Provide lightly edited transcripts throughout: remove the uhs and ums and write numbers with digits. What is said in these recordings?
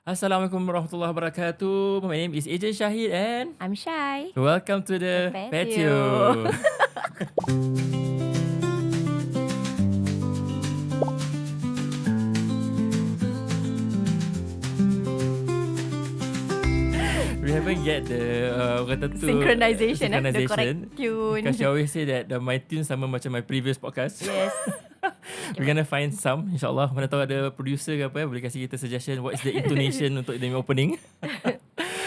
Assalamualaikum warahmatullahi wabarakatuh. My name is Agent Shahid and I'm Shy. welcome to The the Patio. Patio. We haven't get the kata tu Synchronization, the synchronization. correct tune. Because she always say that my tune sama macam my previous podcast. Yes. We're gonna find some, insyaAllah. Mana tahu ada producer ke apa, boleh kasih kita suggestion what is the intonation untuk the opening.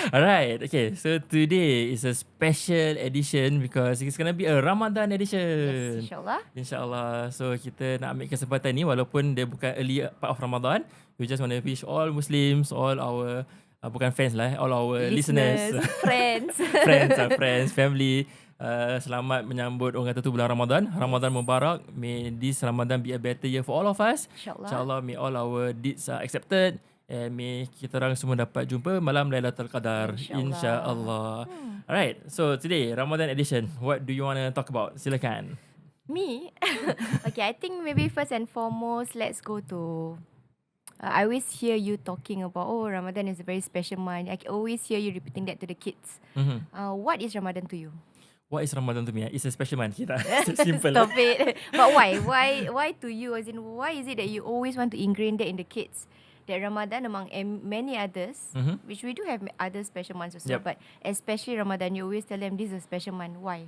Alright, okay. So today is a special edition because it's gonna be a Ramadan edition. Yes, insyaAllah. InsyaAllah. So kita nak ambil kesempatan ni walaupun dia bukan early part of Ramadan. We just want to wish all Muslims, all our bukan fans lah, all our listeners, friends, friends, family. Selamat menyambut orang kata tu bulan Ramadan. Ramadan Mubarak. May this Ramadan be a better year for all of us. InsyaAllah. InsyaAllah may all our deeds are accepted. And may kita orang semua dapat jumpa malam Lailatul Qadar. InsyaAllah. Alright, so today Ramadan edition. What do you want to talk about? Silakan. Me? Okay, I think maybe first and foremost, let's go to... I always hear you talking about, Ramadan is a very special month. I always hear you repeating that to the kids. What is Ramadan to you? What is Ramadan to me? It's a special month. Kita simple. Stop it. But why? Why to you? As in, why is it that you always want to ingrain that in the kids? That Ramadan, among many others, which we do have other special months also, but especially Ramadan, you always tell them this is a special month. Why?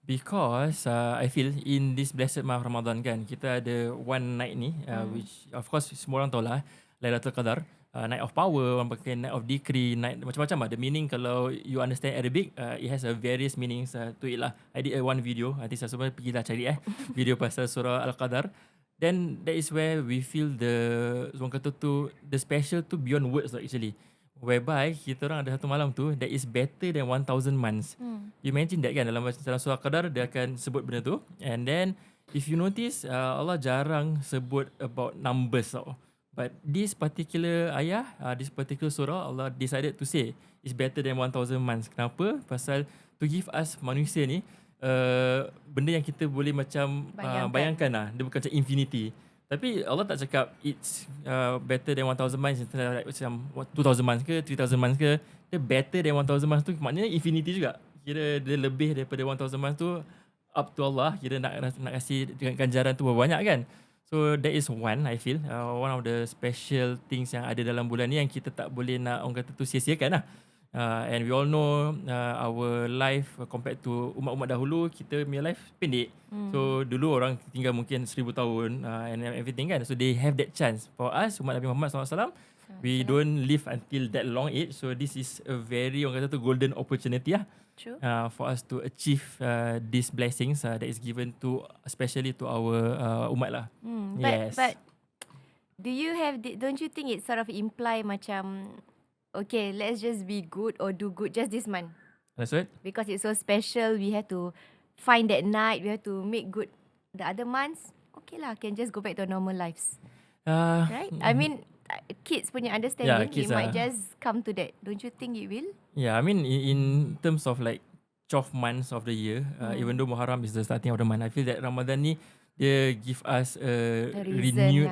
Because I feel in this blessed month Ramadan kan, kita ada one night ni, which of course semua orang tahu lah, Lailatul Qadar, night of power, orang pakai night of decree, night macam-macam lah. The meaning kalau you understand Arabic, it has a various meanings to it lah. I did one video, nanti saya semua pergilah cari video pasal surah Al-Qadar. Then that is where we feel orang kata tu, the special tu beyond words lah actually. Whereby kita orang ada satu malam tu that is better than 1,000 months. You imagine that kan, dalam surah Qadar dia akan sebut benda tu. And then if you notice, Allah jarang sebut about numbers tau. But this particular ayah, this particular surah, Allah decided to say it's better than 1,000 months. Kenapa? Pasal to give us manusia ni benda yang kita boleh macam bayangkan lah. Dia bukan macam infinity. Tapi Allah tak cakap it's better than 1,000 months, like macam 2,000 months ke 3,000 months ke. Dia better than 1,000 months tu maknanya infinity juga. Kira dia lebih daripada 1,000 months tu, up to Allah. Kira nak kasih ganjaran tu berapa banyak kan. So that is one, I feel one of the special things yang ada dalam bulan ni yang kita tak boleh nak orang kata tu sia-siakan lah. And we all know our life compared to umat-umat dahulu, kita punya life pendek. So dulu orang tinggal mungkin 1,000 tahun and everything kan. So they have that chance. For us, umat Nabi Muhammad SAW, we don't live until that long age. So this is a very, orang kata tu, golden opportunity lah. True. For us to achieve these blessings that is given to, especially to our umat lah. Yes. But do you have, don't you think it sort of imply macam, okay, let's just be good or do good just this month? That's right. Because it's so special, we have to find that night, we have to make good the other months. Okay lah, can just go back to our normal lives. Right? I mean, kids punya understanding, kids it might just come to that. Don't you think it will? Yeah, I mean in terms of like 12 months of the year, even though Muharram is the starting of the month, I feel that Ramadan ni dia give us a renewed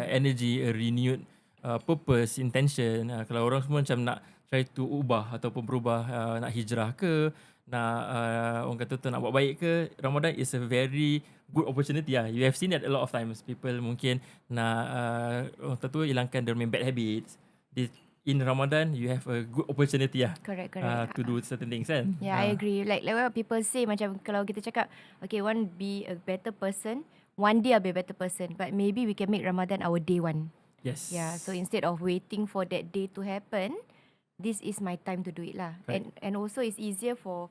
energy, a renewed purpose, intention. Kalau orang semua macam nak try to ubah ataupun berubah, nak hijrah ke, nak orang kata tu nak buat baik ke, Ramadan is a very good opportunity lah. You have seen that a lot of times. People mungkin nak orang kata tu hilangkan their bad habits. In Ramadan, you have a good opportunity lah. Correct. To do certain things kan. Yeah, I agree. Like what people say, macam kalau kita cakap, okay, want be a better person, one day I'll be a better person. But maybe we can make Ramadan our day one. Yes. Yeah, so instead of waiting for that day to happen, this is my time to do it lah. Right. And also it's easier for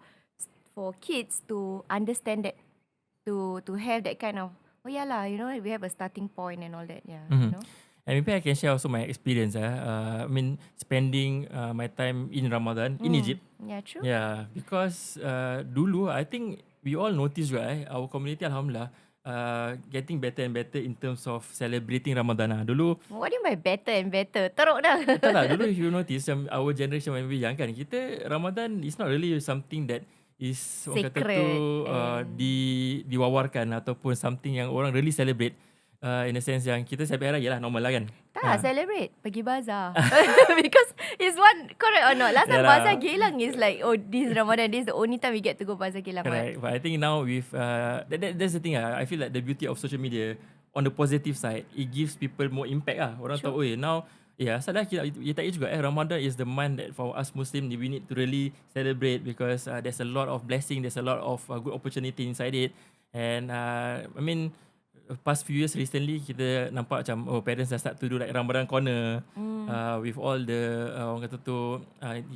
kids to understand that, to have that kind of, oh yeah lah, you know, we have a starting point and all that. Yeah, you know. And maybe I can share also my experience. I mean, spending my time in Ramadan in Egypt. Yeah, true. Yeah, because dulu I think we all notice right, our community alhamdulillah getting better and better in terms of celebrating Ramadan lah. Dulu, What do you mean by better and better? Teruk dah. tak lah, dulu if you notice our generation when we young kan, kita Ramadan is not really something that is orang kata tu Sacred diwawarkan ataupun something yang orang really celebrate. in a sense yang kita celebrate hari raya lah, normal lah kan. Tak, celebrate. Pergi bazar. Because it's one, correct or not? Last time Yalah. bazar Geylang is like, oh, this is Ramadan. This is the only time we get to go bazar Geylang. Correct. But I think now with that's the thing I feel like the beauty of social media on the positive side, it gives people more impact lah. Orang tahu, now salah kita tak juga Ramadan is the month that for us Muslim we need to really celebrate because there's a lot of blessing, there's a lot of good opportunity inside it. And I mean past few years recently kita nampak macam parents dah start to do like Ramadan corner with all the orang kata tu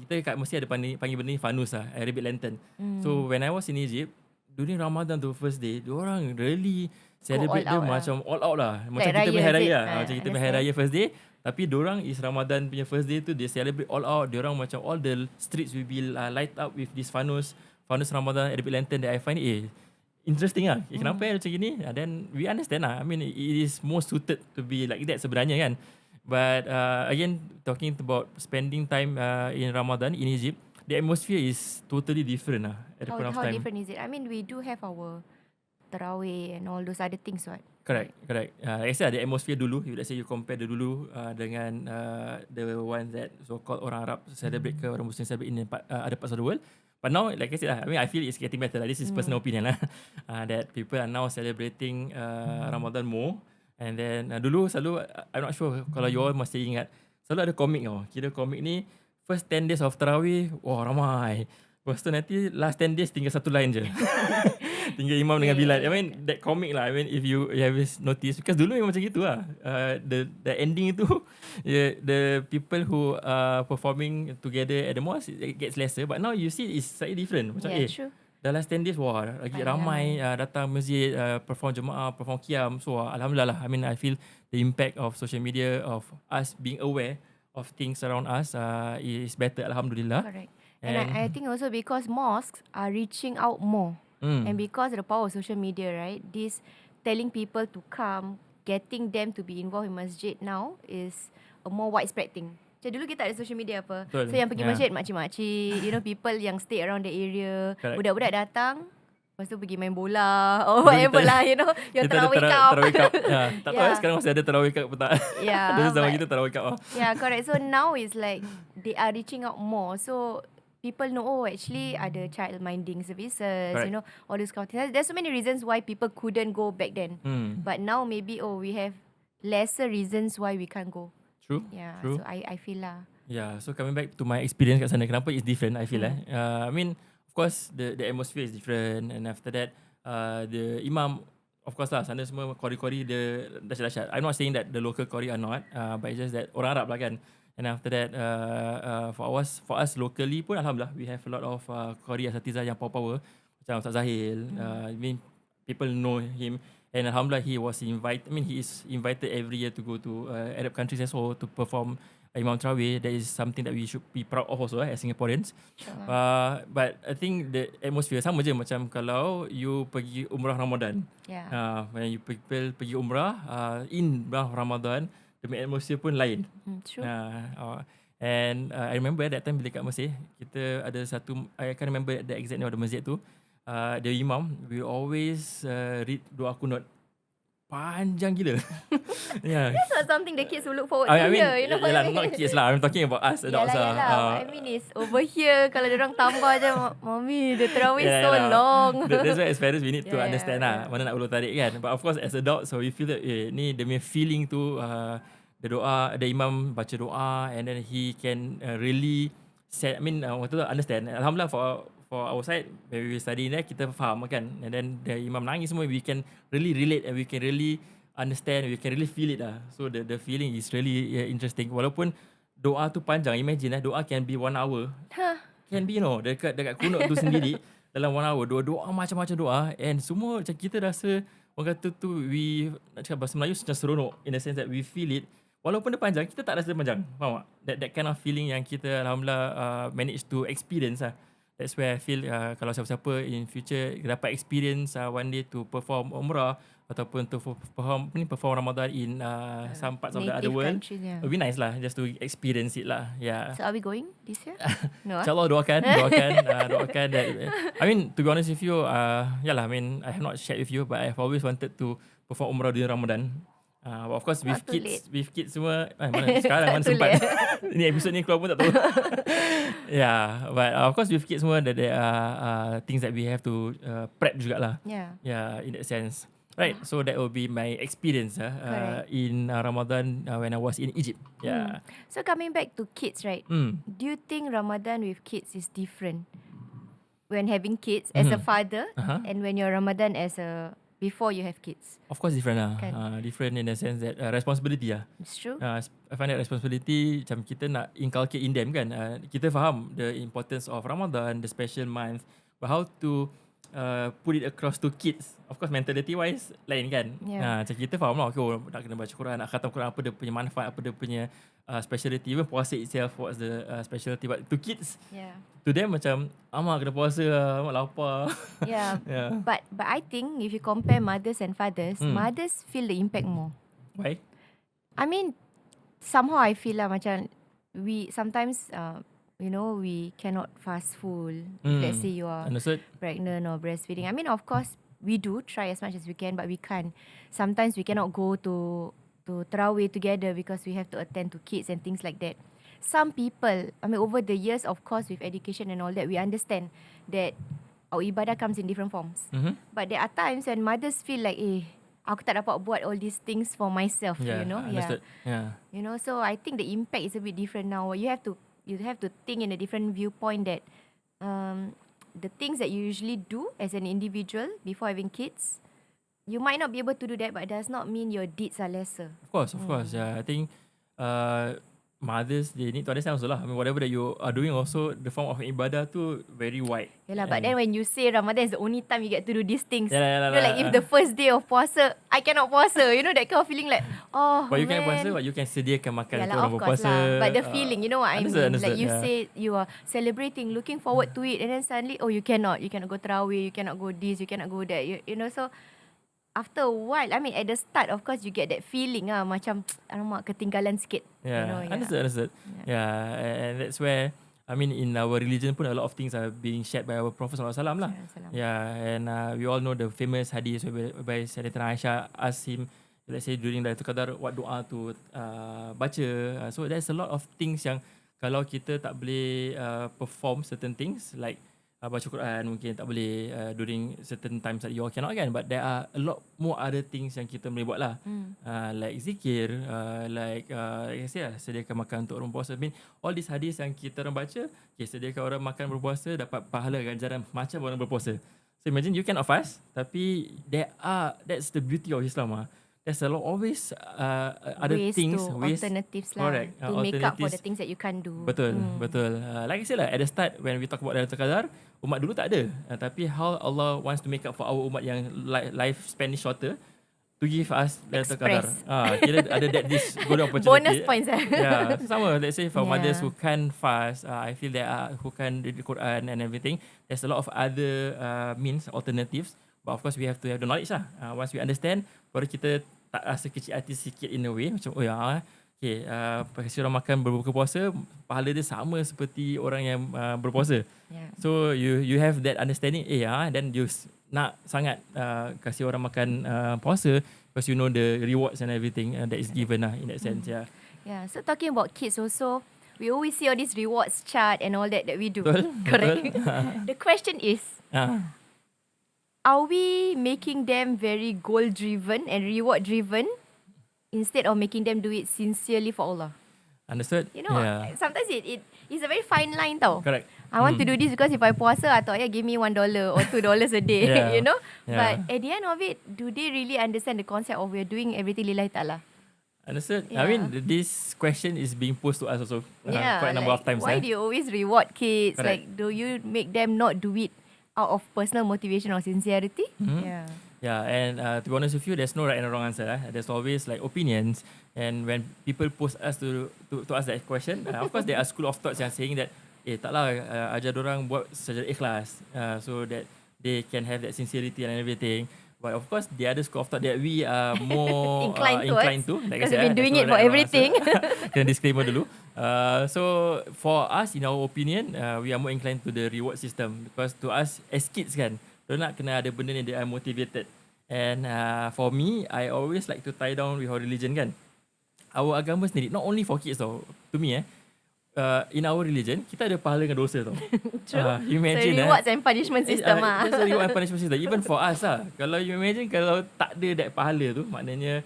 kita mesti ada panggil benda ni fanus lah, Arabic lantern. So when I was in Egypt during Ramadan tu first day, diorang really celebrate dia macam all out lah. Macam like kita punya hari raya lah. Macam kita punya hari understand. raya first day, tapi diorang is Ramadan punya first day tu they celebrate all out. Diorang macam all the streets will be light up with this fanus Ramadan Arabic lantern that I find interesting lah. Kenapa macam gini? Then we understand lah. I mean it is more suited to be like that sebenarnya kan. But again talking about spending time in Ramadan in Egypt, the atmosphere is totally different lah at the point of How time. different is it? I mean, we do have our taraweeh and all those other things, right? Correct. Like I said, the atmosphere dulu, if let's say you compare the dulu dengan the ones that so-called orang Arab celebrate ke orang Muslim celebrate in other parts of the world. But now, like I said, I mean, I feel it's getting better. This is personal opinion lah. That people are now celebrating Ramadan more. And then dulu selalu, I'm not sure kalau you all masih ingat, selalu ada komik tau. Kira komik ni, first 10 days of Tarawih, wah ramai. Lepas tu nanti last 10 days tinggal satu line je. Tinggal imam dengan Bilal. I mean that comic lah. I mean if you have noticed, because dulu memang macam gitu lah. The ending itu, the people who are performing together at the mosque, it gets lesser. But now you see it's slightly different. Macam true. dah last 10 days, wah lagi ramai datang masjid, perform jemaah, perform qiyam. So alhamdulillah lah. I mean I feel the impact of social media, of us being aware of things around us is better, alhamdulillah. Correct. And I think also because mosques are reaching out more. And because of the power of social media, right? This telling people to come, getting them to be involved in masjid now is a more widespread thing. Macam dulu kita ada social media apa. Betul. So yang pergi masjid, makcik-makcik, people yang stay around the area. Correct. Budak-budak datang, lepas tu pergi main bola or whatever lah, yang kita tarawih ada cup. tarawih cup. Tak tahu sekarang masih ada tarawih cup atau tak. Dulu zaman kita tarawih cup lah. Yeah, correct. So now it's like they are reaching out more. So people know, actually ada child minding services, Correct. all these kind of things. There's so many reasons why people couldn't go back then. But now maybe we have lesser reasons why we can't go. True. Yeah. True. So I feel lah. Yeah, so coming back to my experience kat sana, kenapa it's different, I feel I mean, of course the atmosphere is different, and after that the imam, of course lah, sana semua kori-kori dia dahsyat-dahsyat. I'm not saying that the local kori are not, but it's just that orang Arab lah kan. And after that for us locally pun alhamdulillah we have a lot of kori asatizah yang power macam Ustaz Zahil. I mean people know him, and alhamdulillah he is invited every year to go to Arab countries as well to perform Imam Taraweeh. That is something that we should be proud of also as Singaporeans. But I think the atmosphere sama je macam kalau you pergi umrah Ramadan. When you pergi umrah in Ramadan, the atmosphere pun lain. True. And I remember that time bila kat Mesir, kita ada satu, I can't remember the exact name of the masjid tu. The imam we always read doa kunut panjang gila. That's not something the kids will look forward to I mean, hear, yalah, not kids lah. I'm talking about us adults lah. I mean it's over here. Kalau diorang tambah je, Mami, the tarawih so long. That's why as parents we need to understand lah mana nak ulur tarik kan. But of course as adults, so we feel that ni demi feeling tu, the doa, the imam baca doa, and then he can really set, I mean understand. Alhamdulillah for our side, when we study there, kita faham kan. And then the imam nangis semua, we can really relate and we can really understand, we can really feel it lah. So the feeling is really interesting. Walaupun doa tu panjang, imagine doa can be 1 hour. Can be dekat kunut tu sendiri dalam 1 hour, doa macam-macam doa, and semua macam kita rasa, orang kata tu, we nak cakap bahasa Melayu macam seronok, in the sense that we feel it. Walaupun dia panjang, kita tak rasa dia panjang. Faham tak? That kind of feeling yang kita alhamdulillah manage to experience lah. That's where I feel kalau siapa-siapa in future dapat experience one day to perform umrah ataupun to perform Ramadan in some parts of the other world, it would be nice lah just to experience it lah. Yeah. So are we going this year? No. InsyaAllah doakan that. I mean, to be honest with you, yalah, I mean, I have not shared with you, but I have always wanted to perform umrah during Ramadan. But of course Not too late. with kids semua mana sekarang mana Too sempat. late. Ni episod ni keluar pun tak tahu. Yeah, but of course with kids semua there are things that we have to prep jugalah. Yeah. Yeah, in that sense. Right, so that will be my experience in Ramadan when I was in Egypt. Yeah. So coming back to kids, right? Do you think Ramadan with kids is different when having kids as a father and when you're Ramadan as a before you have kids? Of course different lah. Kan. Different in the sense that responsibility lah. It's true. I find that responsibility macam kita nak inculcate in them kan. Kita faham the importance of Ramadan, the special month, but how to put it across to kids. Of course mentality wise lain kan. Macam kita faham lah, okay, nak kena baca Quran, nak khatam Quran, apa dia punya manfaat, apa dia punya speciality. Even puasa itself, what's the speciality. But to kids, to them macam kena puasa lah, lapar. Yeah. But I think if you compare mothers and fathers, mothers feel the impact more. Why? I mean, somehow I feel lah macam we sometimes we cannot fast full. If let's say you are pregnant or breastfeeding. I mean, of course, we do try as much as we can, but we can't. Sometimes we cannot go to taraweeh together because we have to attend to kids and things like that. Some people, I mean, over the years, of course, with education and all that, we understand that our ibadah comes in different forms. But there are times when mothers feel like, aku tak dapat buat all these things for myself, you know. Understood. You know, so I think the impact is a bit different now. You have to think in a different viewpoint that the things that you usually do as an individual before having kids, you might not be able to do that, but it does not mean your deeds are lesser. Of course. Yeah, I think mothers, they need to understand also lah. I mean, whatever that you are doing also, the form of ibadah tu very wide. Yalah, but then when you say Ramadan is the only time you get to do these things, Yalah, you know, like if the first day of puasa, I cannot puasa, you know, that kind of feeling like, but you man. can puasa, but you can sediakan makan untuk Yalah, orang of course berpuasa. lah. But the feeling, you know what I mean? Understood, Like you yeah. say you are celebrating, looking forward to it, and then suddenly, you cannot go taraweeh, you cannot go this, you cannot go that, you know, so after a while, I mean, at the start, of course, you get that feeling macam, alamak, ketinggalan sikit. Yeah, you know, understood. Yeah, and that's where, I mean, in our religion pun, a lot of things are being shared by our Prophet SAW lah. Yeah, and we all know the famous hadith whereby Sayyidatina Aisyah asked him, let's say during Lailatul Qadar, what doa to baca. So there's a lot of things yang kalau kita tak boleh perform certain things, like baca Quran mungkin tak boleh during certain times that you all cannot kan, but there are a lot more other things yang kita boleh buat lah. Like zikir, like I say lah, sediakan makan untuk orang puasa. I mean, all these hadis yang kita orang baca, sediakan orang makan berpuasa, dapat pahala ganjaran macam orang berpuasa. So imagine you cannot fast, tapi that's the beauty of Islam. There's a lot always other things, alternatives lah, correct, to make up for the things that you can't do. Betul. Like I said lah, at the start when we talk about Lailatul Qadar, umat dulu tak ada, tapi how Allah wants to make up for our umat yang lifespan is shorter, to give us Lailatul Qadar. Kira ada this golden opportunity. Bonus points. Yeah, sama. Let's say for mothers who can't fast, I feel there are who can read the Quran and everything. There's a lot of other means, alternatives. But of course we have to have the knowledge lah. Once we understand, baru kita tak rasa kecil hati sikit in a way. Macam, kasih orang makan berbuka puasa, pahala dia sama seperti orang yang berpuasa. So you have that understanding, then you nak sangat kasih orang makan puasa because you know the rewards and everything that is given lah in that sense. Yeah, so talking about kids also, we always see all these rewards chart and all that we do. Betul. Correct. The question is, are we making them very goal driven and reward driven instead of making them do it sincerely for Allah? Understood? You know, sometimes it's a very fine line tau. Correct. I want to do this because if I puasa, atau give me $1 or $2 a day, you know. But at the end of it, do they really understand the concept of we're doing everything lillahi ta'ala? Understood. I mean, this question is being posed to us also quite a number of times. Why do you always reward kids? Correct. Like, do you make them not do it out of personal motivation or sincerity? Yeah, and to be honest with you, there's no right and wrong answer. There's always like opinions, and when people post us to ask that question, of course there are school of thoughts yang saying that taklah ajar dorang buat secara ikhlas, so that they can have that sincerity and everything. But of course, the other school of thought that we are more inclined to, like because we've been doing it for everything. Kena disclaimer dulu. So for us, in our opinion, we are more inclined to the reward system, because to us as kids kan, dia nak kena ada benda ni, they are motivated. And for me, I always like to tie down with our religion kan. Our agama sendiri, not only for kids tau. To me in our religion, kita ada pahala dengan dosa tau. True. So Imagine rewards and punishment system just a reward and punishment system. Even for us Kalau you imagine kalau tak ada that pahala tu, maknanya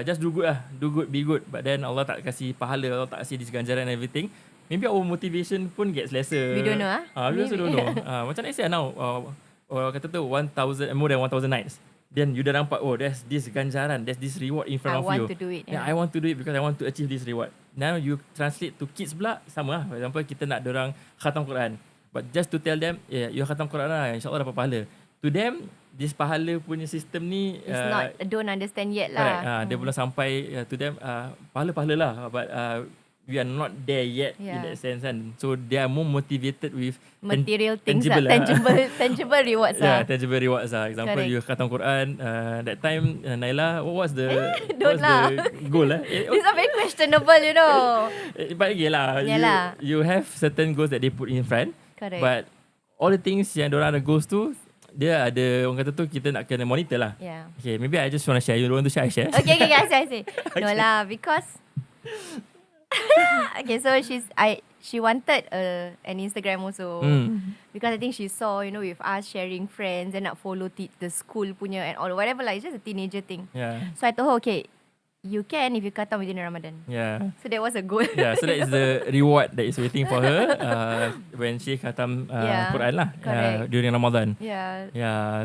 just do good do good, be good. But then Allah tak kasih pahala, Allah tak kasih this ganjaran and everything. Maybe our motivation pun gets lesser. We don't know We also don't know. Macam I say now, kata tu 1,000, more than 1,000 nights. Then you dah nampak, there's this ganjaran, there's this reward in front of you. I want to do it. Yeah, I want to do it because I want to achieve this reward. Now you translate to kids pula, sama lah. For example, kita nak dorang khatam Quran. But just to tell them, you khatam Quran lah, insyaAllah dapat pahala. To them, this pahala punya system ni... It's not, don't understand yet lah. Correct. Dia belum sampai to them, pahala-pahala lah. But we are not there yet in that sense kan. So they are more motivated with material things tangible rewards tangible rewards Example, correct. you khatam Quran, that time Naila, what's the goal It's not very questionable, you know. But again lah, you have certain goals that they put in front. Correct. But all the things yang diorang ada goals tu, dia ada, orang kata tu, kita nak kena monitor lah. Okay, maybe I just want to share. You don't want to share, I share. Okay, I say. No lah, because okay, so she wanted an Instagram also because I think she saw, with us sharing friends and nak follow the school punya and all whatever lah. It's just a teenager thing. So I told her, okay, you can if you khatam within Ramadan. So that was a goal. So that is the reward that is waiting for her when she khatam Quran lah during Ramadan.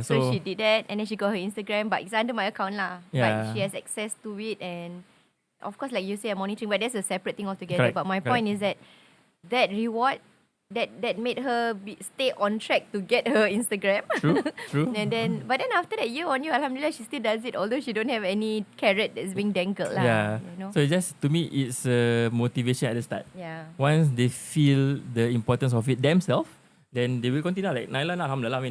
So she did that and then she got her Instagram, but it's under my account lah. But she has access to it and of course, like you say, I'm monitoring, but that's a separate thing altogether. But my point is that reward that made her stay on track to get her Instagram. True. But then after that, year on year, alhamdulillah, she still does it, although she don't have any carrot that's being dangled lah. So just to me, it's motivation at the start. Once they feel the importance of it themselves, then they will continue. Like Naila, alhamdulillah,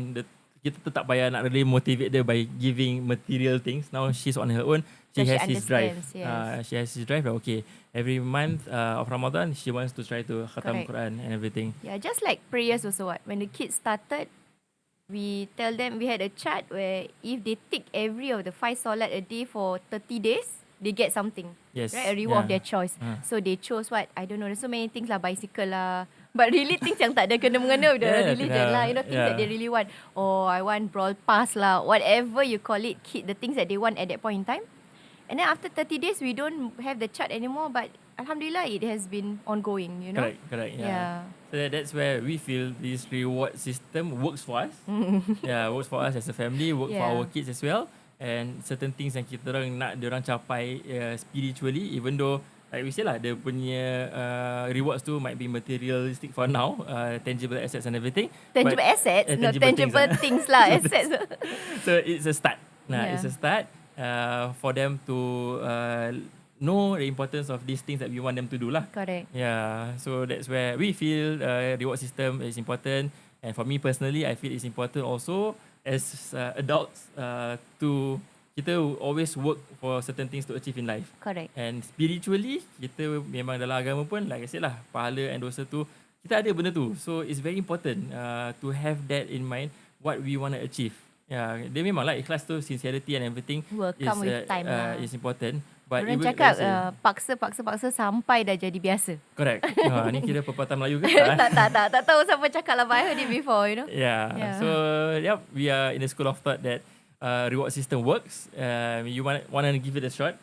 kita tetap payah nak really motivate dia by giving material things. Now she's on her own. She has his drive. She has his drive. Okay, every month of Ramadan, she wants to try to khatam Quran and everything. Just like prayers also. When the kids started, we tell them, we had a chart where if they tick every of the 5 solat a day for 30 days, they get something. Right? A reward of their choice. So they chose what? I don't know. There's so many things lah. Bicycle lah. But really things yang tak ada kena-mengena with the religion lah. Things that they really want. I want brawl pass lah. Whatever you call it, the things that they want at that point in time. And then after 30 days, we don't have the chart anymore. But alhamdulillah, it has been ongoing, Correct. So that's where we feel this reward system works for us. Works for us as a family, works for our kids as well. And certain things yang kita orang nak diorang capai spiritually, even though like we say lah, dia punya rewards tu might be materialistic for now, tangible assets and everything. Tangible assets? No, tangible things lah, assets. So it's a start. It's a start for them to know the importance of these things that we want them to do lah. Correct. So that's where we feel reward system is important. And for me personally, I feel it's important also as adults to kita always work for certain things to achieve in life. Correct. And spiritually, kita memang dalam agama pun, like I said lah, pahala and dosa tu, kita ada benda tu. So it's very important to have that in mind, what we want to achieve. Dia memang lah ikhlas tu, sincerity and everything will come with time lah. Is important. But orang cakap paksa sampai dah jadi biasa. Correct. Ni kira pepatah Melayu ke? Tak tahu siapa cakap lah, but I heard it before, So we are in the school of thought that reward system works. You want to give it a shot.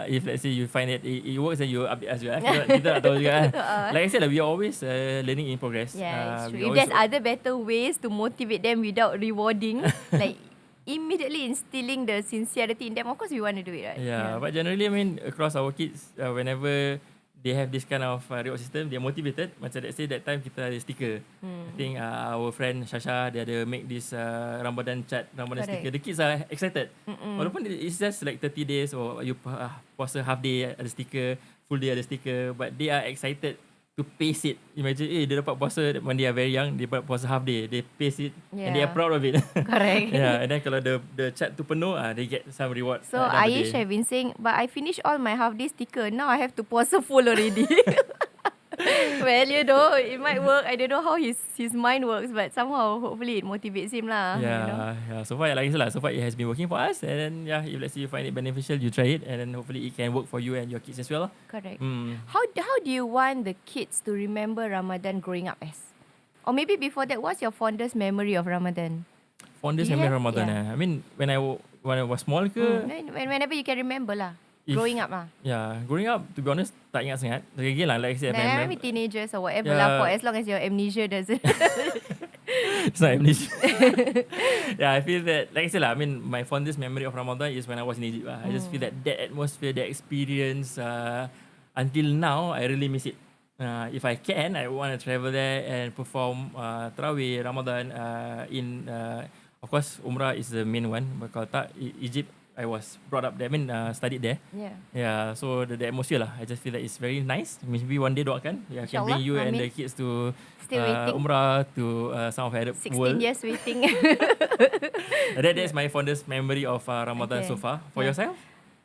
If let's say you find it works, then you update us juga. Kita tak tahu juga. Like I said, we are always learning in progress. It's true. If there's other better ways to motivate them without rewarding, like immediately instilling the sincerity in them, of course we want to do it, right? But generally, I mean, across our kids, whenever they have this kind of reward system, they're motivated. Macam let's say that time kita ada sticker. I think our friend Shasha, dia ada make this Ramadan chart, Ramadan sticker. The kids are excited. Walaupun it's just like 30 days or you puasa half day ada sticker, full day ada sticker, but they are excited to pace it. Imagine, dia dapat puasa when they are very young, dia dapat puasa half day, they pace it and they are proud of it. Correct. And then kalau the chat tu penuh, they get some reward. So Aish have been saying, but I finished all my half day sticker, now I have to puasa full already. Well, it might work. I don't know how his mind works, but somehow, hopefully, it motivates him lah. Yeah. So far, like I said lah, so far it has been working for us. And then, yeah, if let's say you find it beneficial, you try it. And then hopefully it can work for you and your kids as well. Correct. How do you want the kids to remember Ramadan growing up as? Or maybe before that, what's your fondest memory of Ramadan? Fondest memory of Ramadan. I mean, when I was small Whenever you can remember lah. Growing up lah. Yeah, growing up, to be honest, tak ingat sangat. Again lah, like I said, maybe teenagers or whatever lah, for as long as your amnesia doesn't. It's not amnesia. Yeah, I feel that, like I said lah, I mean, my fondest memory of Ramadan is when I was in Egypt. I just feel that atmosphere, that experience, until now, I really miss it. If I can, I want to travel there and perform taraweeh, Ramadan of course, Umrah is the main one. But kalau tak, Egypt, I was brought up there, studied there. Yeah, so the atmosphere lah, I just feel that it's very nice. Maybe one day doakan, I can bring you and the kids to Umrah, to some of the Arab 16 world. years waiting. That's my fondest memory of Ramadan so far. For yourself?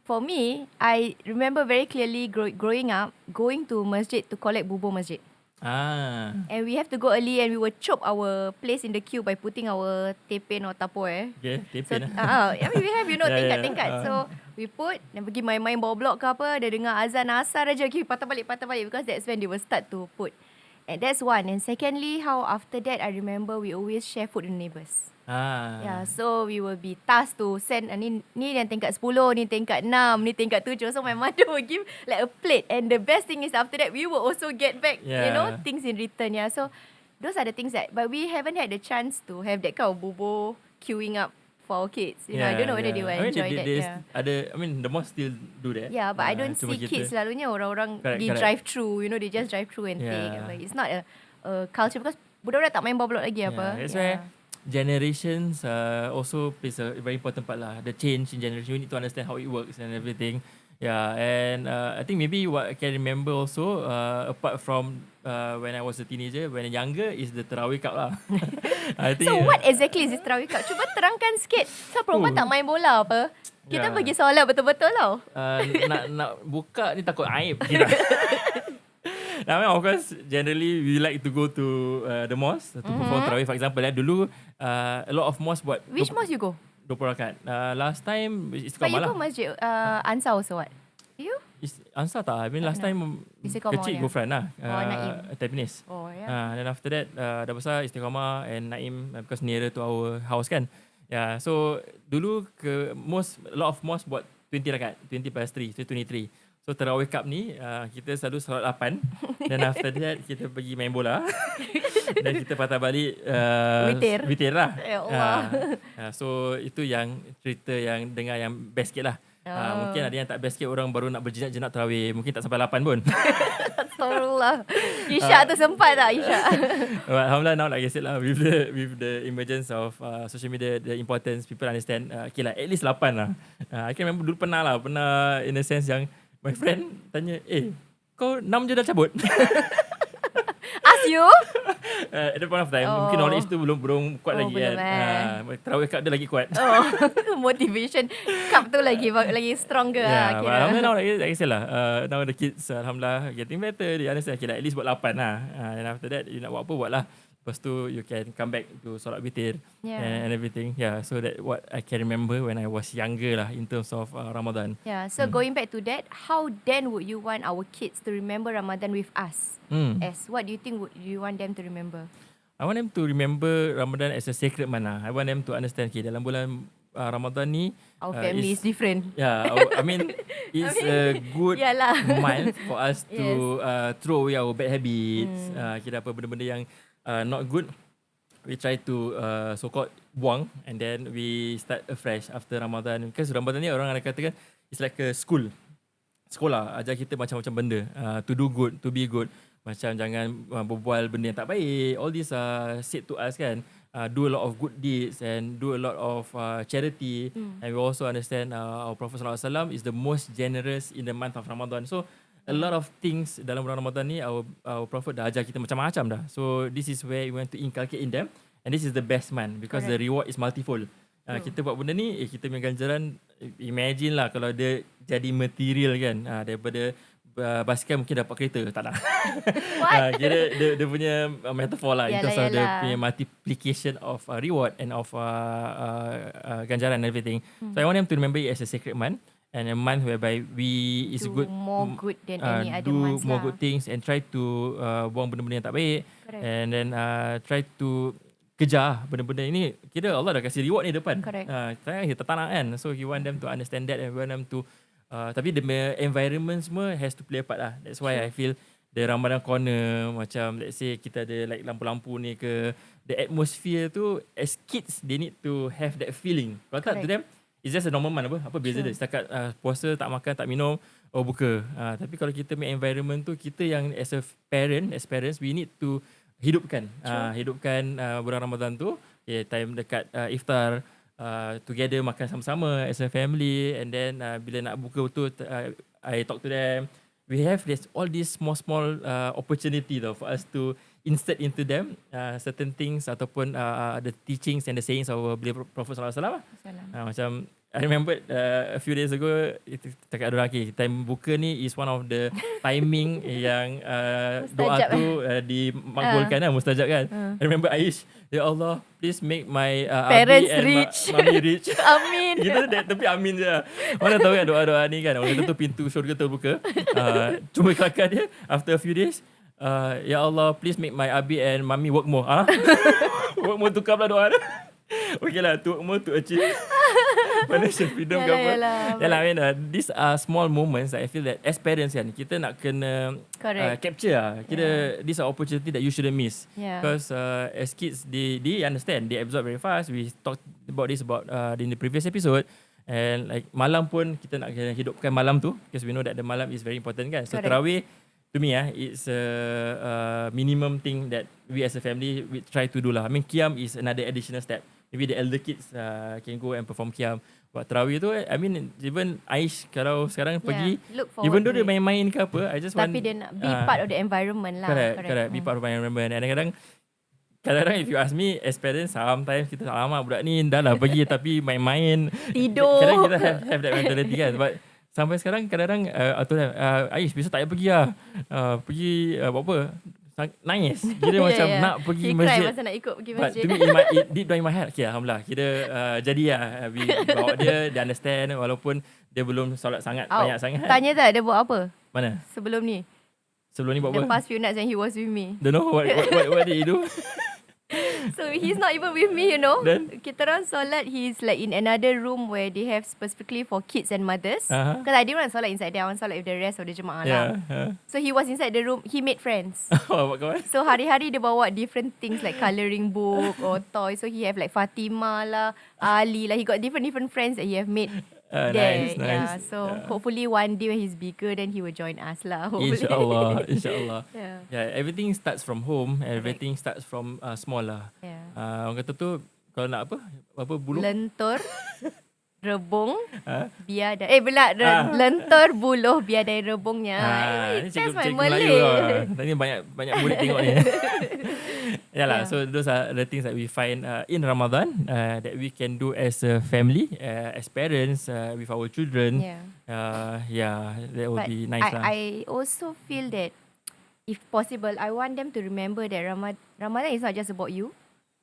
For me, I remember very clearly growing up, going to masjid to collect bubur masjid. And we have to go early, and we will chop our place in the queue by putting our tepen or tapor. Okay, tepen. I mean, we have, tingkat-tingkat. So, we put, dan pergi main-main bawah blok ke apa, dia dengar azan asar aja, okay, patah balik. Because that's when they will start to put. And that's one. And secondly, how after that, I remember we always share food with neighbours. Yeah, so we will be tasked to send ni yang tingkat 10, ni tingkat 6, ni tingkat 7. So my mother will give like a plate, and the best thing is after that we will also get back things in return. Yeah, so those are the things but we haven't had the chance to have that kind of bubur queuing up for our kids. I don't know whether they will enjoy that. The mosque still do that. Yeah, but I don't see kids selalunya orang-orang di drive through. They just drive through and take. But it's not a culture, because budak-budak tak main bawah blok lagi apa. That's why generations also plays a very important part lah. The change in generation, you need to understand how it works and everything. Yeah, and I think maybe what I can remember also, apart from when I was a teenager, when younger, is the taraweeh cup lah. I think, so what exactly is this taraweeh cup? Cuba terangkan sikit. So perempuan tak main bola apa? Kita pergi solat betul-betul tau. Nak buka ni takut aib. I mean, of course, generally we like to go to the mosque to perform taraweeh. For example, dulu a lot of mosques buat. Which mosque you go? 20 rakaat. Last time But you go masjid Ansar also what? You? Ansar tak. I mean last time kecil go front lah. Tampines. Then after that dah besar Istiqamah and Naim, because nearer to our house kan. Yeah, so dulu a lot of mosques buat 20 rakaat, 20 plus 3, so 23. So taraweeh cup ni kita selalu solat 8. Then after that kita pergi main bola. Dan kita patah balik witir lah. Ya Allah. So itu yang cerita yang dengar yang best sikit lah. Mungkin ada yang tak best sikit, orang baru nak berjenak-jenak taraweeh, mungkin tak sampai 8 pun. Astagfirullah. Isyak tu sempat tak Isyak? Alhamdulillah, now like I said lah, with the emergence of social media, the importance, people understand. Okay lah, at least 8 lah. I can remember dulu pernah in a sense yang my friend tanya, kau 6 je dah cabut? Ask you? At the point of time, mungkin knowledge tu belum kuat lagi kan. Taraweeh cup dia lagi kuat. Motivation cup tu lagi stronger lah. But alhamdulillah, now like I said lah, now the kids alhamdulillah getting better. They understand, okay lah, at least buat 8 lah. And after that, you nak buat apa, buat lah. Lepas tu, you can come back to solat witir and everything. Yeah, so that what I can remember when I was younger lah, in terms of Ramadan. Yeah, so going back to that, how then would you want our kids to remember Ramadan with us? As what do you think would you want them to remember? I want them to remember Ramadan as a sacred month lah. I want them to understand, okay, dalam bulan Ramadan ni, our family is different. Yeah, I mean, it's a good month for us to throw away our bad habits. Kita apa benda-benda yang not good, we try to so-called buang, and then we start afresh after Ramadan. Because Ramadan ni orang akan katakan it's like a sekolah ajar kita macam-macam benda, to do good, to be good. Macam jangan berbual benda yang tak baik. All these said to us kan. Do a lot of good deeds and do a lot of charity. And we also understand our Prophet SAW is the most generous in the month of Ramadan. So a lot of things dalam bulan Ramadan ni, our Prophet dah ajar kita macam-macam dah. So this is where we want to inculcate in them. And this is the best month because the reward is multifold. Kita buat benda ni, kita punya ganjaran, imagine lah kalau dia jadi material kan, daripada basikal mungkin dapat kereta. Tak nak. What? Kira dia punya metaphor lah in terms of the punya multiplication of reward and of ganjaran and everything. So I want them to remember it as a sacred month and a month whereby we is Do good more good than any other do months more lah. good things and try to buang benda-benda yang tak baik. Correct. And then try to kejar benda-benda ini. Kira Allah dah kasih reward ni depan. Correct. Kita tak nak kan. So he want them to understand that and want them to tapi the environment semua has to play a part lah. That's why I feel the Ramadan corner, macam let's say kita ada like lampu-lampu ni ke, the atmosphere tu as kids they need to have that feeling. Kalau tak to them it's just a normal month apa beza dia. Setakat puasa tak makan tak minum buka. Tapi kalau kita make environment tu, kita yang as parents we need to hidupkan bulan Ramadan tu, time dekat iftar together makan sama-sama as a family, and then bila nak buka tu I talk to them. We have all these small opportunity though for us to insert into them certain things ataupun the teachings and the sayings of our Prophet sallallahu alaihi wasallam. Macam I remember a few days ago cakap orang time buka ni is one of the timing yang doa tu dimakbulkan mustajab kan. I remember Aish, ya Allah please make my parents Abi and rich, mami rich. Amin. Kita tapi amin je. Mana tahu kan doa-doa ni kan, orang kata tu pintu syurga terbuka. Cuma kelakar dia after a few days, ya Allah please make my Abi and mami work more. Work more, tukar pula doa dia. Okay lah, to work more to achieve financial freedom ke apa. Yalah, I mean, these are small moments that I feel that as parents kan, kita nak kena capture lah. These are opportunity that you shouldn't miss. Because as kids, they understand, they absorb very fast. We talked about this in the previous episode. And like malam pun, kita nak kena hidupkan malam tu. Because we know that the malam is very important kan. So taraweeh, to me it's a minimum thing that we as a family we try to do lah. I mean, qiyam is another additional step. Maybe the elder kids can go and perform qiyam. Buat tarawih tu, I mean, even Aish kalau sekarang pergi, even though dia main-main ke apa, I just want, tapi dia nak be part of the environment lah. Correct. Be part of the environment. And kadang-kadang if you ask me as parents, sometimes kita alamak budak ni dah lah pergi tapi main-main, tidur. Kadang kita have that mentality kan. But sampai sekarang kadang-kadang Aish besok tak payah pergi lah. Pergi buat apa? Nangis. Kira macam nak pergi masjid. Masa nak ikut pergi masjid. But to me, deep down in my heart, alhamdulillah. Kira jadi lah. We bawa dia understand walaupun dia belum solat banyak sangat. Tanya tak dia buat apa? Mana? Sebelum ni buat apa? The past few nights when he was with me. Don't know what did he do? So he's not even with me, you know. Then? Kita orang solat, he's like in another room where they have specifically for kids and mothers. Because I didn't want to solat inside there. I want to solat with the rest of the jemaah lah. So he was inside the room. He made friends. What kawan? So hari-hari dia bawa different things like colouring book or toys. So he have like Fatimah lah, Ali lah. He got different friends that he have made there. Nice. Yeah. So hopefully one day when he's bigger, then he will join us lah. Inshallah. Yeah, everything starts from home. Everything starts from small lah. Orang kata tu kalau nak apa buluh? Lentur, rebung, biadai. Lentur, buluh, biadai, rebungnya. That's my Malay. Tadi banyak murid tengok ni. Yalah, so those are the things that we find in Ramadan that we can do as a family, as parents, with our children. That would be nice lah. I also feel that if possible, I want them to remember that Ramadan is not just about you.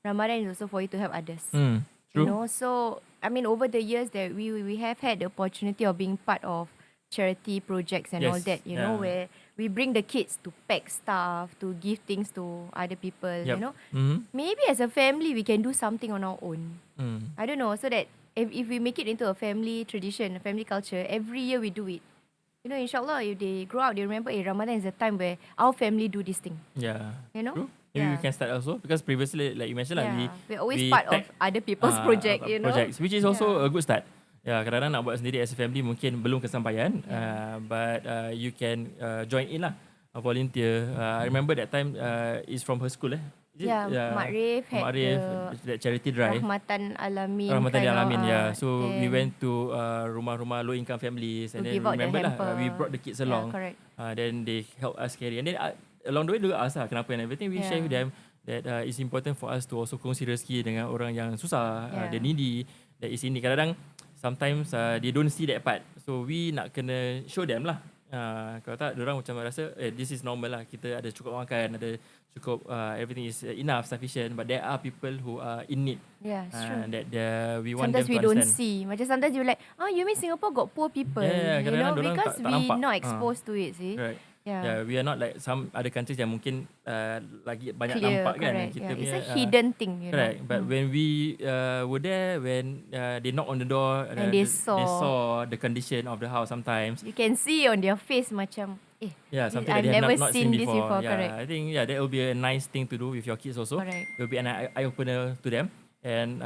Ramadan is also for you to help others. True. You know, so I mean, over the years that we have had the opportunity of being part of charity projects and all that, you know, where we bring the kids to pack stuff, to give things to other people, you know. Maybe as a family, we can do something on our own. I don't know, so that if we make it into a family tradition, a family culture, every year we do it. You know, inshallah, if they grow up, they remember, Ramadan is a time where our family do this thing. Yeah. You know? True. Maybe we can start also, because previously, like you mentioned, we're always part of other people's project, you know. Projects, which is also a good start. Kadang-kadang nak buat sendiri as a family mungkin belum kesampaian, but you can join in lah, volunteer. I remember that time is from her school. Makrif had that charity drive. Rahmatan Alamin. So we went to rumah-rumah low income families, and then remember lah, we brought the kids along. Then they help us carry, and then along the way juga ask lah kenapa and everything. We share with them that it's important for us to also kongsi rezeki dengan orang yang susah, the needy that is in need. Kadang-kadang sometimes they don't see that part, so we nak kena show them lah. Kalau tak, diorang macam rasa this is normal lah. Kita ada cukup makan, ada cukup everything is enough, sufficient. But there are people who are in need. Yeah, it's true. That we want Sometimes them to we don't understand. see. Macam sometimes you like, you mean Singapore got poor people? Yeah, You know, kadang-kadang dorang because tak we nampak. not exposed to it, see. Right. Yeah. Yeah, we are not like some other countries yang mungkin lagi banyak Clear, nampak kan. correct. Kita Yeah. It's punya, a hidden thing, you correct. know. But when we were there, when they knock on the door, And they saw the condition of the house sometimes. You can see on their face macam, Yeah, something I've that they have never not seen seen this before, Yeah, correct. I think that will be a nice thing to do with your kids also. Correct. It will be an eye opener to them. And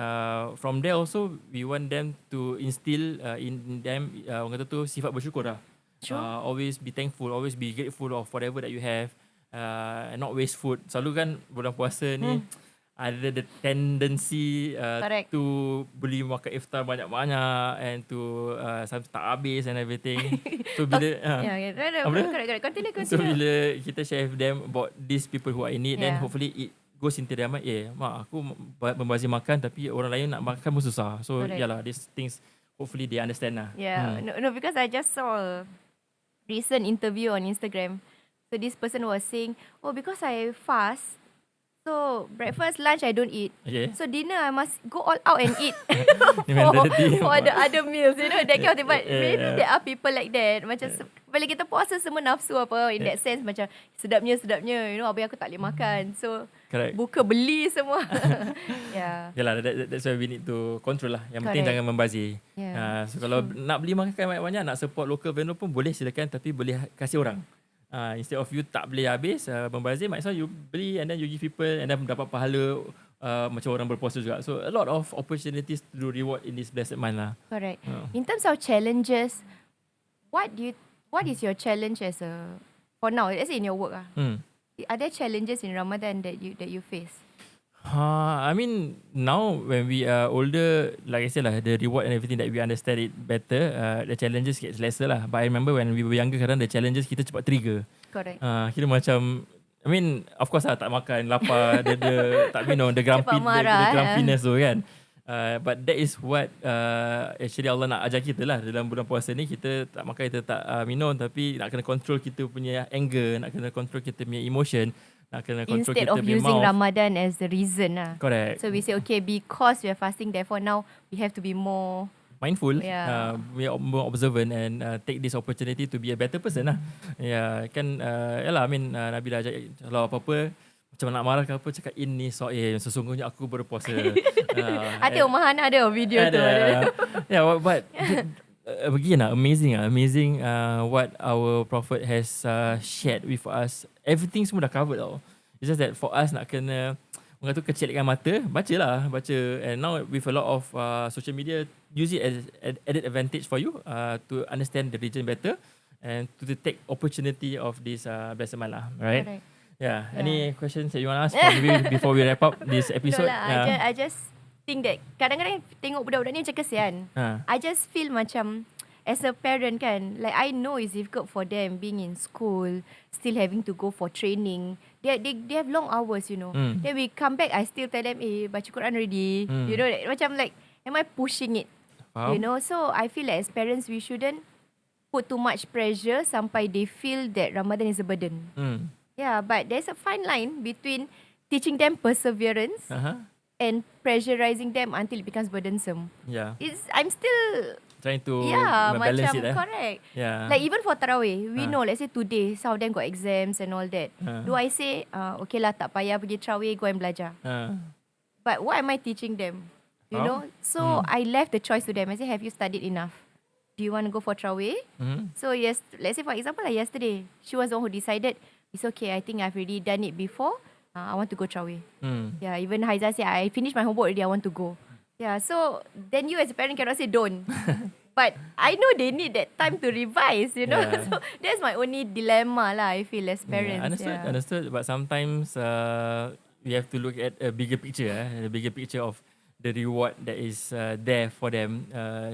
from there also, we want them to instill in them, orang kata tu, sifat bersyukur lah. Sure. Always be thankful, always be grateful of whatever that you have, and not waste food. Selalu kan bulan puasa ni ada the tendency to beli makan iftar banyak-banyak and to sometimes tak habis and everything. So bila correct. Continue. so bila kita share with them about these people who are in need, then hopefully it goes into their mind, mak aku membazir makan tapi orang lain nak makan pun susah. So yalah, these things hopefully they understand lah. Yeah, no, because I just saw a recent interview on Instagram. So this person was saying, because I fast, so breakfast, lunch I don't eat. Okay. So dinner I must go all out and eat Mentality. for the other meals, you know, that kind of thing. But maybe there are people like that. Macam bila kita puasa semua nafsu apa, in that sense macam sedapnya, you know, apa yang aku tak boleh makan. So correct. buka beli semua. Yeah. Yalah, that's why we need to control lah. Yang penting jangan membazir. Yeah. So kalau nak beli makan banyak-banyak, nak support local vendor pun boleh, silakan, tapi boleh kasih orang. Instead of you tak beli habis, membazir, might as well you beli and then you give people and then dapat pahala macam orang berpuasa juga. So a lot of opportunities to do reward in this blessed month lah. Correct. In terms of challenges, what is your challenge for now? Let's say in your work are there challenges in Ramadan that you face? I mean, now when we are older, like I said lah, the reward and everything that we understand it better, the challenges gets lesser lah. But I remember when we were younger, kadang the challenges kita cepat trigger. Correct. Kira macam, I mean, of course lah, tak makan, lapar, the tak minum, the grumpiness tu kan. But that is what actually Allah nak ajar kita lah dalam bulan puasa ni. Kita tak makan, kita tak minum, tapi nak kena control kita punya anger, nak kena control kita punya emotion, nak kena control instead kita of punya using mouth. Ramadan as the reason lah. Correct. So we say, okay, because we are fasting, therefore now we have to be more mindful, Yeah. we are more observant and take this opportunity to be a better person lah. Kan, yalah, I mean, Nabi dah ajak, kalau apa-apa, macam nak marah ke apa, cakap ini sesungguhnya aku berpuasa. Ada Umar Hana ada video tu. Yeah, but again, amazing what our Prophet has shared with us. Everything semua dah covered tau. It's just that for us nak kena, orang tu kecilkan mata, baca. And now with a lot of social media, use it as added advantage for you to understand the religion better and to take opportunity of this blessed month lah, right? Correct. Yeah. Any questions that you want to ask before we wrap up this episode? No lah, I just think that kadang-kadang tengok budak-budak ni macam kesian. I just feel macam as a parent kan, like I know it's difficult for them being in school, still having to go for training. They have long hours, you know. Then we come back, I still tell them, baca Quran already. You know, macam like, am I pushing it? Faham? You know, so I feel like as parents, we shouldn't put too much pressure sampai they feel that Ramadan is a burden. Yeah, but there's a fine line between teaching them perseverance and pressurizing them until it becomes burdensome. Yeah. I'm still trying to macam balance it. correct. Yeah. Like even for taraweeh, we know, let's say today, some of them got exams and all that. Do I say, okay lah, tak payah pergi taraweeh, go and belajar? But what am I teaching them? You know? So I left the choice to them. I say, have you studied enough? Do you want to go for taraweeh? So yes, let's say for example, like yesterday, she was the one who decided, it's okay, I think I've already done it before. I want to go taraweeh. Yeah, even Haiza said, I finished my homework already, I want to go. Yeah, so then you as a parent cannot say don't. But I know they need that time to revise, you know. Yeah. So that's my only dilemma lah, I feel, as parents. Understood. But sometimes we have to look at a bigger picture, the bigger picture of the reward that is there for them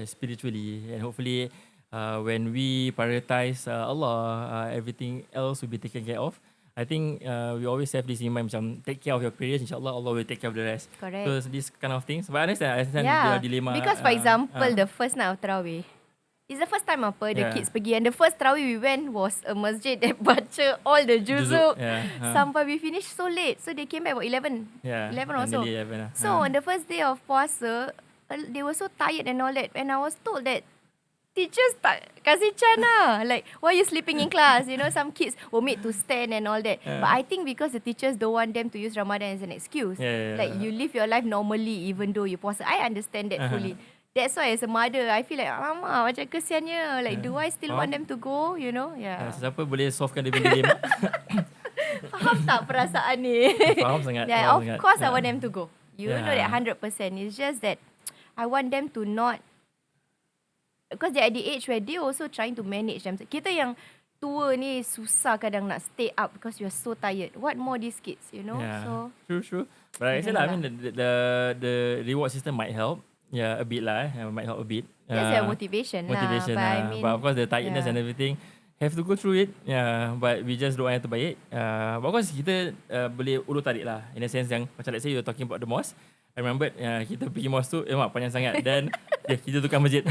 spiritually. And hopefully when we prioritize Allah, everything else will be taken care of. I think we always have this in mind, macam take care of your prayers, insyaAllah Allah will take care of the rest. Correct. So this kind of things. But I understand your dilemma. Because for example, the first night of Tarawih, it's the first time the kids pergi. And the first taraweeh we went was a masjid that baca all the juzuk. Sampai we finished so late. So they came back about 11. 11 or so. 11 So on the first day of puasa, they were so tired and all that. And I was told that teachers tak kasih chance lah. Like, why are you sleeping in class? You know, some kids were made to stand and all that. But I think because the teachers don't want them to use Ramadan as an excuse. Like, you live your life normally even though you puasa. I understand that fully. That's why as a mother, I feel like, alamak, macam kesiannya. Like, do I still want them to go? You know? Siapa boleh solvekan dia punya dilema? Faham tak perasaan ni? Faham sangat. Of course I want them to go. You know that 100%. It's just that I want them to not, because they're at the age where they also trying to manage them. Kita yang tua ni susah kadang nak stay up because you're so tired. What more these kids, you know? So True. But like I said lah, I mean the reward system might help. A bit lah. Might help a bit. That's your motivation lah. But, I mean, but of course the tiredness and everything have to go through it. But we just doa yang terbaik. But of course kita boleh ulur tarik lah. In a sense yang macam let's say you're talking about the mosque. I remember kita pergi mosque tu panjang sangat. Dan kita tukar masjid.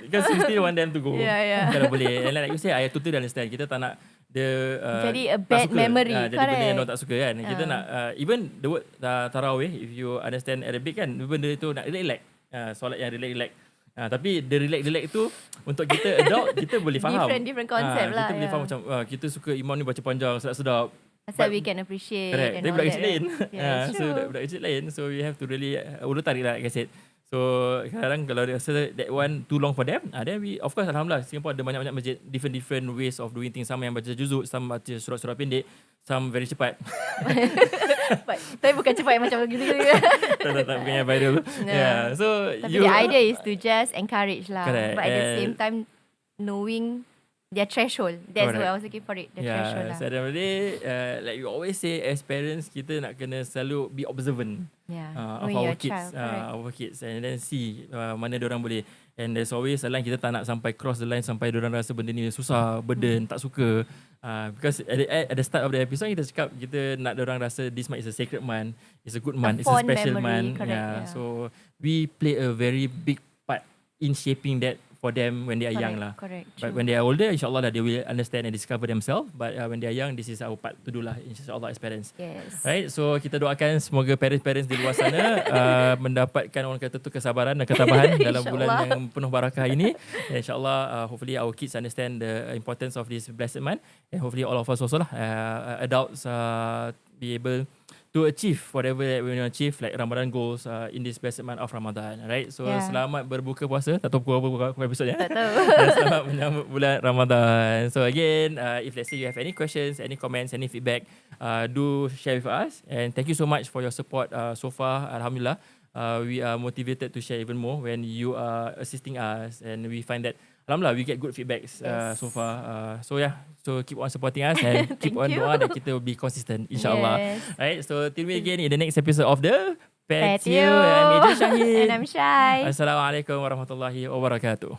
Because we still want them to go. Kalau boleh. And like you say, I totally understand. Kita tak nak dia jadi a bad memory. Jadi benda yang tak suka kan. Kita nak even the word taraweeh, if you understand Arabic kan, benda tu nak relax. Solat yang relax. Tapi the relax tu untuk kita adult kita boleh faham. Different concept lah. Kita boleh faham macam kita suka imam ni baca panjang sedap-sedap. So we can appreciate. Correct. And Tapi all budak that, kecil lain. Right? So budak kecil lain. So we have to really ulur tarik lah, like I said. So kadang kalau dia rasa that one too long for them, then we, of course, alhamdulillah, Singapore ada banyak-banyak masjid, different ways of doing things. Some yang baca juzuk, some baca surat-surat pendek, some very cepat. Tapi bukan cepat yang macam gitu. tak bukan yang viral. So tapi the idea is to just encourage lah. Correct. But at the same time, knowing their threshold. That's what I was looking for it. The threshold lah. So at the end of the day, like you always say, as parents, kita nak kena selalu be observant of our kids, and then see mana diorang boleh. And there's always a line, kita tak nak sampai cross the line sampai diorang rasa benda ni susah, burden, tak suka. Because at the start of the episode, kita cakap kita nak diorang rasa this month is a sacred month, it's a good month, it's a special month. So we play a very big part in shaping that for them when they are young lah. But when they are older, insyaAllah they will understand and discover themselves. But when they are young, this is our part to do lah, insyaAllah, as parents. Right, so kita doakan semoga parents-parents di luar sana mendapatkan, orang kata tu, kesabaran dan ketabahan dalam bulan yang penuh barakah ini. InsyaAllah, hopefully our kids understand the importance of this blessed month. And hopefully all of us also lah, adults, be able to achieve whatever that we want to achieve, like Ramadan goals in this blessed month of Ramadan. Right? So selamat berbuka puasa. Tak tahu pukul apa episode ya. Tak tahu. Selamat menyambut bulan Ramadan. So again, if let's say you have any questions, any comments, any feedback, do share with us. And thank you so much for your support so far. Alhamdulillah. We are motivated to share even more when you are assisting us, and we find that alhamdulillah we get good feedbacks so far. So keep on supporting us and keep on doa that kita will be consistent, insyaAllah. Right, so till we again in the next episode of the Patio. I'm Shahid. And I'm Shy. Assalamualaikum warahmatullahi wabarakatuh.